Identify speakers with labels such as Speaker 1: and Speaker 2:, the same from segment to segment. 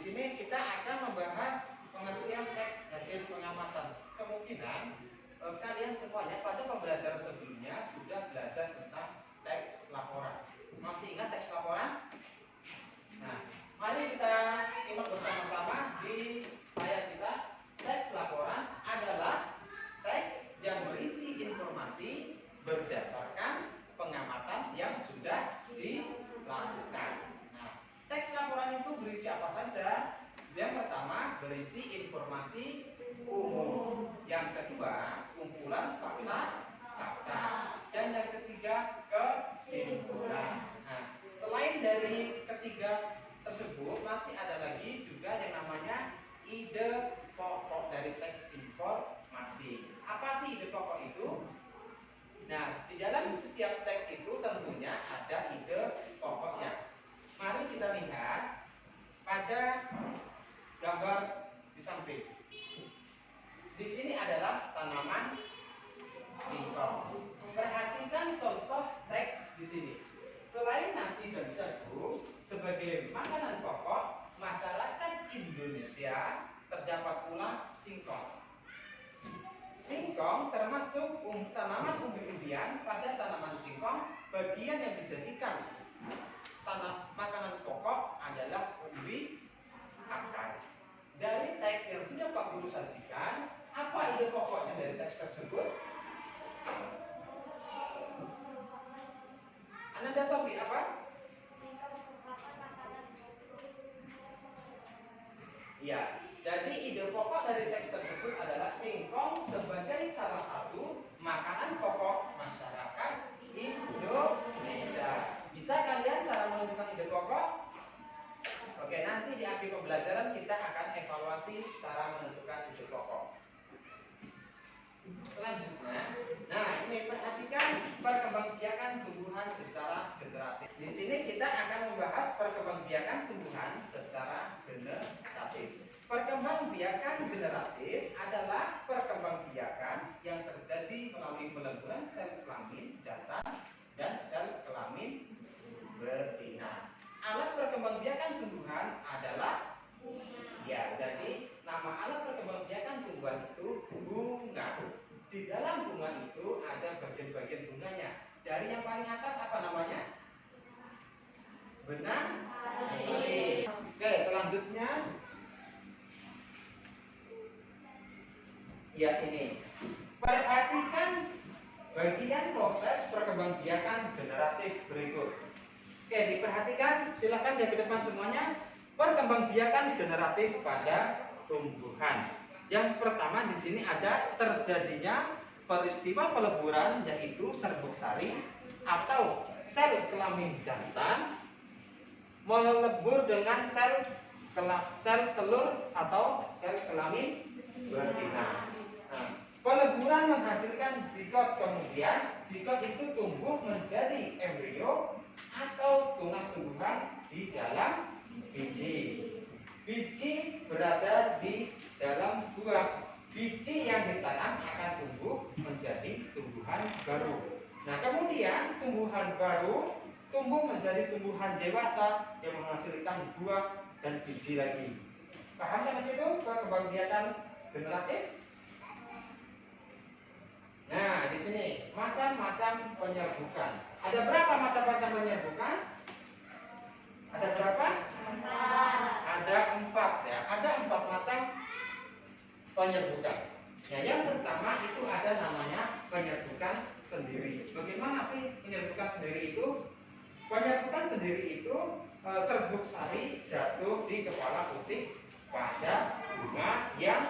Speaker 1: sini kita akan membahas pengertian teks hasil pengamatan. Kemungkinan kalian semuanya pada pembelajaran sebelumnya sudah belajar tentang teks laporan. Masih ingat teks laporan? Nah, mari kita simak bersama-sama di layar kita. Teks laporan adalah teks yang berisi informasi berdasarkan pengamatan yang sudah dilakukan. Teks laporan itu berisi apa saja? Yang pertama, berisi informasi umum. Yang kedua, kumpulan fakta. Dan yang ketiga, kesimpulan. Nah, selain dari ketiga tersebut, masih ada lagi juga yang namanya ide pokok dari teks informasi. Apa sih ide pokok itu? Nah, di dalam setiap teks itu tentunya ada ide pokoknya. Mari kita lihat pada gambar di samping. Di sini adalah tanaman singkong. Perhatikan contoh teks di sini. Selain nasi dan jagung sebagai makanan pokok masyarakat Indonesia, terdapat pula singkong. Singkong termasuk tanaman umbi-umbian. Pada tanaman singkong, bagian yang dijadikan makanan pokok adalah umbi akar. Dari teks yang sudah Pak Guru sajikan, apa ide pokoknya dari teks tersebut? Ananda Sofi, apa? Ya, jadi ide pokok dari teks tersebut adalah singkong sebagai salah satu makanan pokok masyarakat Indonesia. Bisa kalian cara menentukan ide pokok? Oke, nanti di akhir pembelajaran kita akan evaluasi cara menentukan ide pokok. Selanjutnya, nah ini perhatikan perkembangbiakan tumbuhan secara generatif. Di sini kita akan membahas perkembangbiakan tumbuhan secara generatif. Perkembangbiakan generatif adalah perkembangbiakan yang terjadi melalui peleburan sel kelamin jantan dan sel kelamin betina. Alat perkembangbiakan tumbuhan adalah jadi nama alat perkembangbiakan tumbuhan itu bunga. Di dalam bunga itu ada bagian-bagian bunganya. Dari yang paling atas apa namanya? Benang sari. Oke, selanjutnya ya ini. Perhatikan bagian proses perkembangbiakan generatif berikut. Oke, diperhatikan, silakan ya ke depan semuanya. Perkembangbiakan generatif pada tumbuhan. Yang pertama di sini ada terjadinya peristiwa peleburan, yaitu serbuk sari atau sel kelamin jantan melebur dengan sel telur atau sel kelamin betina. Nah, peleburan menghasilkan zigot, kemudian zigot itu tumbuh menjadi embrio atau tunas tumbuhan di dalam biji. Biji berada di dalam buah. Biji yang ditanam akan tumbuh menjadi tumbuhan baru. Nah, kemudian tumbuhan baru tumbuh menjadi tumbuhan dewasa yang menghasilkan buah dan biji lagi. Paham sampai situ perkembangbiakan generatif? Nah, di sini macam-macam penyerbukan. Ada berapa macam-macam penyerbukan? Ada berapa? 4. Ada 4 ya. Ada 4 macam penyerbukan. Nah, yang pertama itu ada namanya penyerbukan sendiri. Bagaimana sih penyerbukan sendiri itu? Penyerbukan sendiri itu serbuk sari jatuh di kepala putik pada bunga yang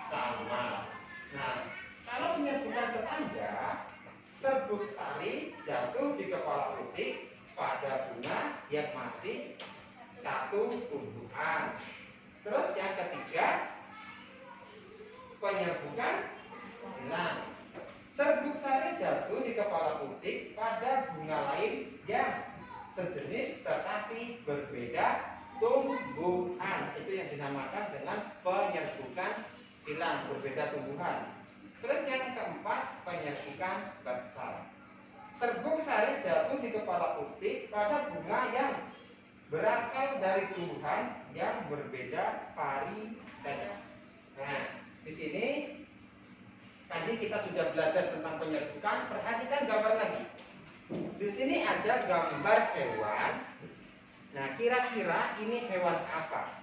Speaker 1: sama. Nah, kalau penyerbukan tetangga, serbuk sari jatuh di kepala putik pada bunga yang masih satu tumbuhan. Terus yang ketiga, penyerbukan silang. Serbuk sari jatuh di kepala putik pada bunga lain yang sejenis tetapi berbeda tumbuhan. Itu yang dinamakan dengan penyerbukan silang, berbeda tumbuhan. Terus yang keempat, penyerbukan batsal. Serbuk sari jatuh di kepala putik pada bunga yang berasal dari tumbuhan yang berbeda varietas. Nah, di sini tadi kita sudah belajar tentang penyerbukan. Perhatikan gambar lagi. Di sini ada gambar hewan. Nah, kira-kira ini hewan apa?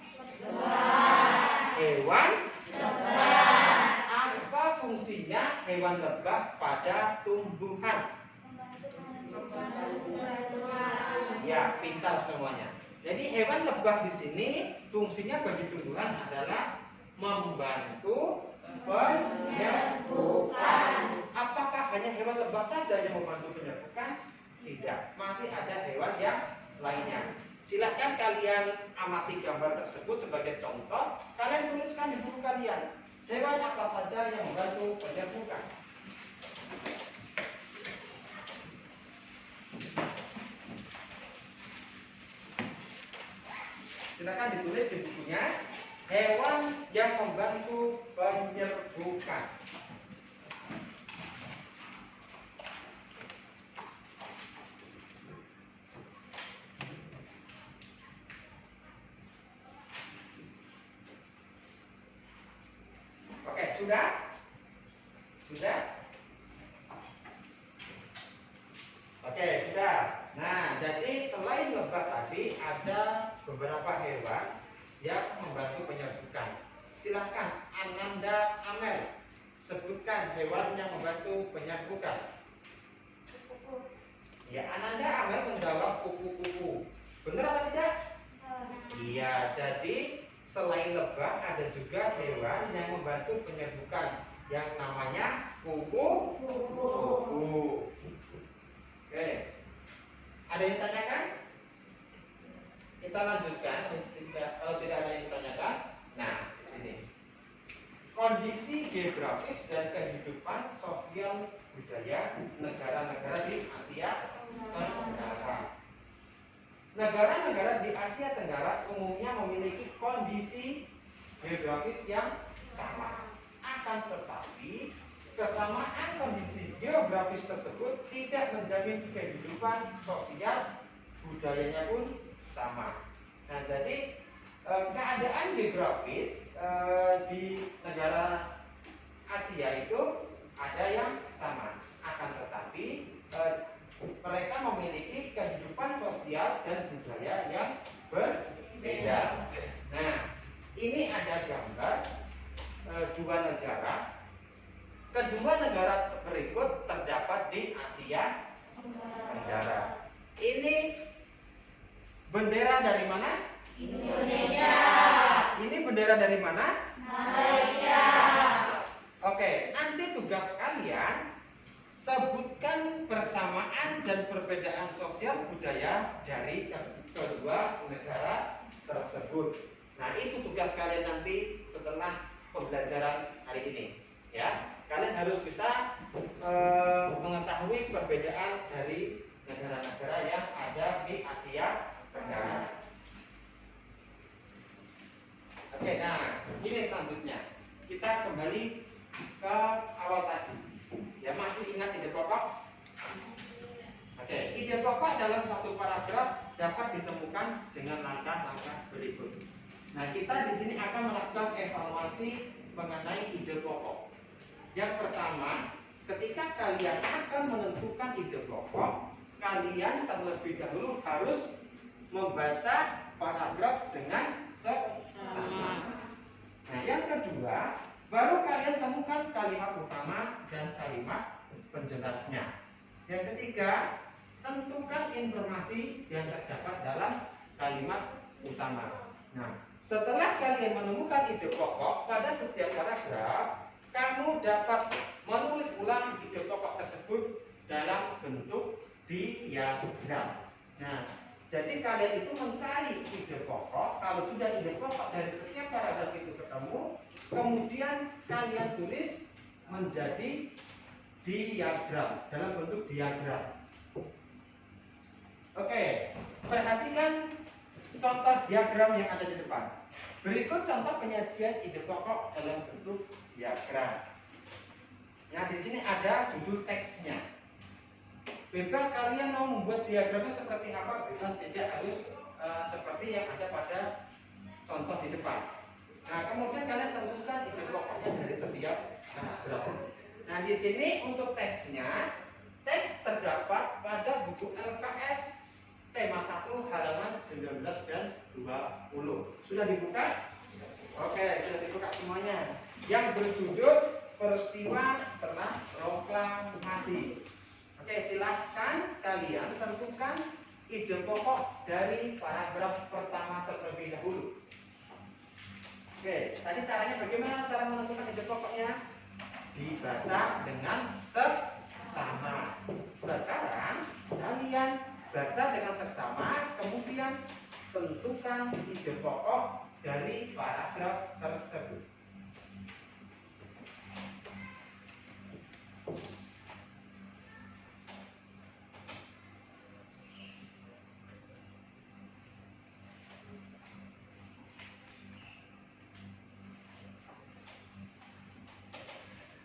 Speaker 1: Hewan lebah. Apa fungsinya hewan lebah pada tumbuhan? Ya, pintar semuanya. Jadi hewan lebah di sini fungsinya bagi tumbuhan adalah membantu penyerbukan. Apakah hanya hewan lebah saja yang membantu penyerbukan? Tidak, masih ada hewan yang lainnya. Silahkan kalian amati gambar tersebut sebagai contoh. Kalian tuliskan di buku kalian, hewan apa saja yang membantu penyerbukan. Silakan ditulis di bukunya, hewan yang membantu penyerbukan. Oke, sudah? Sudah? Oke, sudah. Nah, jadi selain lebah tadi ada beberapa hewan yang membantu penyerbukan. Silahkan Ananda Amel sebutkan hewan yang membantu penyerbukan. Ya, Ananda Amel menjawab kupu-kupu. Benar apa tidak? Iya, jadi selain lebah ada juga hewan yang membantu penyerbukan yang namanya kupu-kupu. Oke. Ada yang tanyakan? Kita lanjutkan. Kalau tidak ada yang ditanyakan, nah di sini kondisi geografis dan kehidupan sosial budaya negara-negara di Asia Tenggara. Negara-negara di Asia Tenggara umumnya memiliki kondisi geografis yang sama. Akan tetapi kesamaan kondisi geografis tersebut tidak menjamin kehidupan sosial budayanya pun sama. Nah, jadi keadaan geografis di negara Asia itu ada yang sama. Akan tetapi mereka memiliki kehidupan sosial dan budaya yang berbeda. Nah, ini ada gambar dua negara. Kedua negara berikut terdapat di Asia Tenggara. Ini bendera dari mana? Indonesia. Ini bendera dari mana? Malaysia. Oke, nanti tugas kalian sebutkan persamaan dan perbedaan sosial budaya dari kedua negara tersebut. Nah, itu tugas kalian nanti setelah pembelajaran hari ini, ya. Kalian harus bisa mengetahui perbedaan dari negara-negara yang ada di Asia Tenggara. Oke, nah ini selanjutnya kita kembali ke awal tadi. Ya, masih ingat ide pokok? Oke, ide pokok dalam satu paragraf dapat ditemukan dengan langkah-langkah berikut. Nah, kita di sini akan melakukan evaluasi mengenai ide pokok. Yang pertama, ketika kalian akan menentukan ide pokok, kalian terlebih dahulu harus membaca paragraf dengan sama. Nah, yang kedua, baru kalian temukan kalimat utama dan kalimat penjelasnya. Yang ketiga, tentukan informasi yang terdapat dalam kalimat utama. Nah, setelah kalian menemukan ide pokok pada setiap paragraf, kamu dapat menulis ulang ide pokok tersebut dalam bentuk diagram. Nah, jadi kalian itu mencari ide pokok. Kalau sudah ide pokok dari setiap paragraf itu ketemu, kemudian kalian tulis menjadi diagram dalam bentuk diagram. Oke, perhatikan contoh diagram yang ada di depan. Berikut contoh penyajian ide pokok dalam bentuk diagram. Nah, di sini ada judul teksnya. Bebas kalian mau membuat diagramnya seperti apa, bebas, tidak harus seperti yang ada pada contoh di depan. Nah, kemudian kalian tentukan ide pokoknya dari setiap paragraf. Nah, di sini untuk teksnya, teks terdapat pada buku LKS tema 1 halaman 19 dan 20. Sudah dibuka? Oke, sudah dibuka semuanya. Yang berjudul peristiwa setelah proklamasi. Oke, silahkan kalian tentukan ide pokok dari paragraf pertama terlebih dahulu. Oke, tadi caranya bagaimana cara menentukan ide pokoknya? Dibaca dengan seksama. Sekarang kalian baca dengan seksama, kemudian tentukan ide pokok dari paragraf tersebut.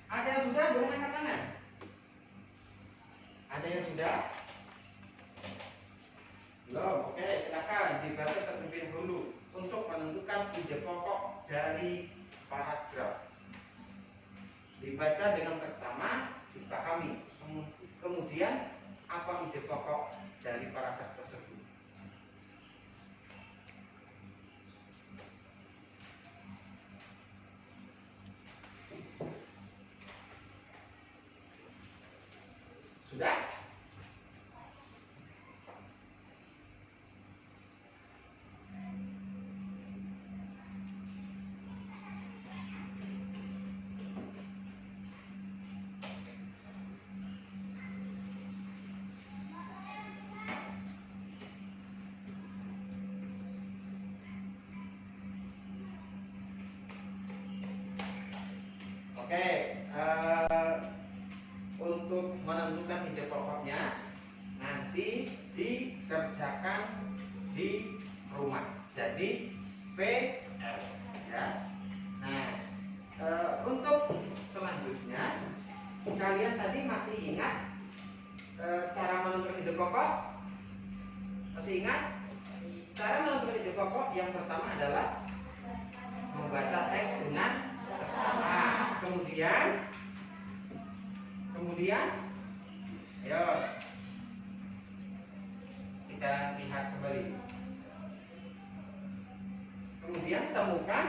Speaker 1: Ada yang sudah? Boleh angkat tangan. Ada yang sudah? Belum? Oke, silakan dibaca terlebih dahulu untuk menentukan ide pokok dari paragraf. Dibaca dengan seksama, dipahami. Kemudian apa ide pokok dari paragraf tersebut? Sudah? Oke, untuk menentukan ide pokoknya nanti dikerjakan di rumah. Jadi PR ya. Nah, untuk selanjutnya kalian tadi masih ingat cara menentukan ide pokok? Masih ingat? Cara menentukan ide pokok yang pertama adalah membaca teks dengan seksama. Kemudian, ayo kita lihat kembali. Kemudian temukan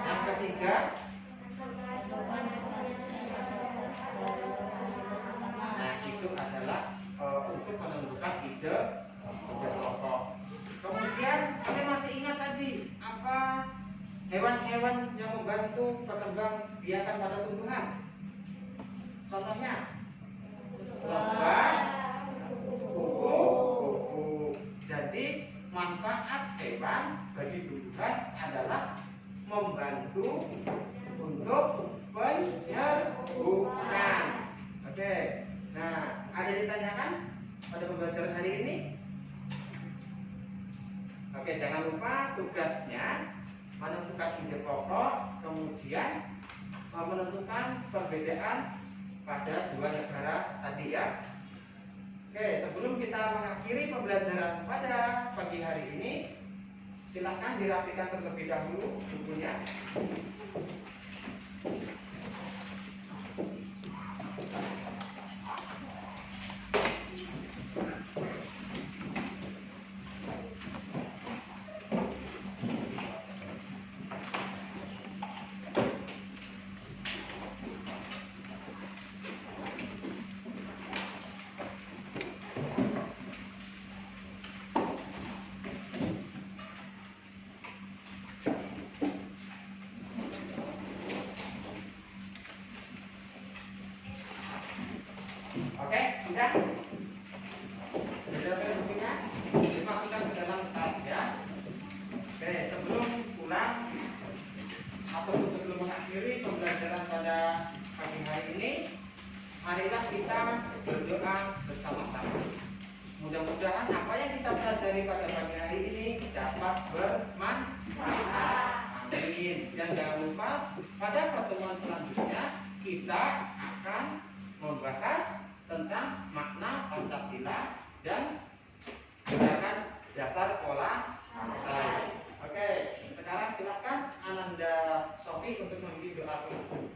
Speaker 1: yang ketiga. Nah, itu adalah untuk menentukan ide pokok. Kemudian kalian masih ingat tadi apa hewan-hewan yang membantu berkembang biakan pada tumbuhan? Contohnya lebah, kuku. Jadi manfaat hewan bagi tumbuhan adalah membantu untuk penyerbukan. Oke. Nah, ada ditanyakan pada pembelajaran hari ini? Oke, jangan lupa tugasnya menentukan ide pokok, kemudian menentukan perbedaan pada dua negara tadi ya. Oke, sebelum kita mengakhiri pembelajaran pada pagi hari ini, silakan dirapikan terlebih dahulu bukunya. Oke, sudah? Sudah bukunya? Dimasukkan ke dalam tas ya. Oke, sebelum pulang atau sebelum mengakhiri pembelajaran pada pagi hari ini, marilah kita berdoa bersama-sama. Mudah-mudahan apa yang kita pelajari pada pagi hari ini dapat bermanfaat. Amin. Dan jangan lupa pada pertemuan selanjutnya kita akan membahas tentang makna Pancasila dan Gunakan dasar pola lantai. Oke, sekarang silakan Ananda Sofi untuk memimpin doa penutup.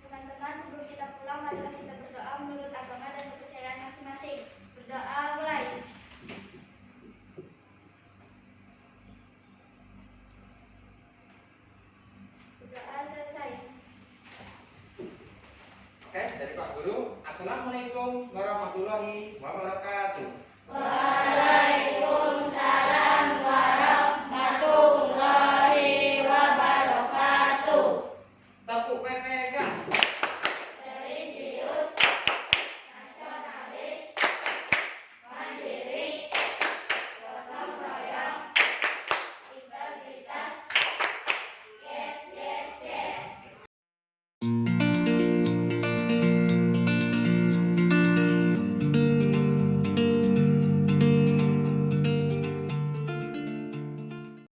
Speaker 2: Teman-teman, sebelum kita pulang, marilah kita berdoa menurut agama dan kepercayaan masing-masing. Berdoa mulai. Berdoa selesai.
Speaker 1: Oke, dari Pak Guru. Assalamualaikum warahmatullahi wabarakatuh.
Speaker 2: Waalaikumsalam.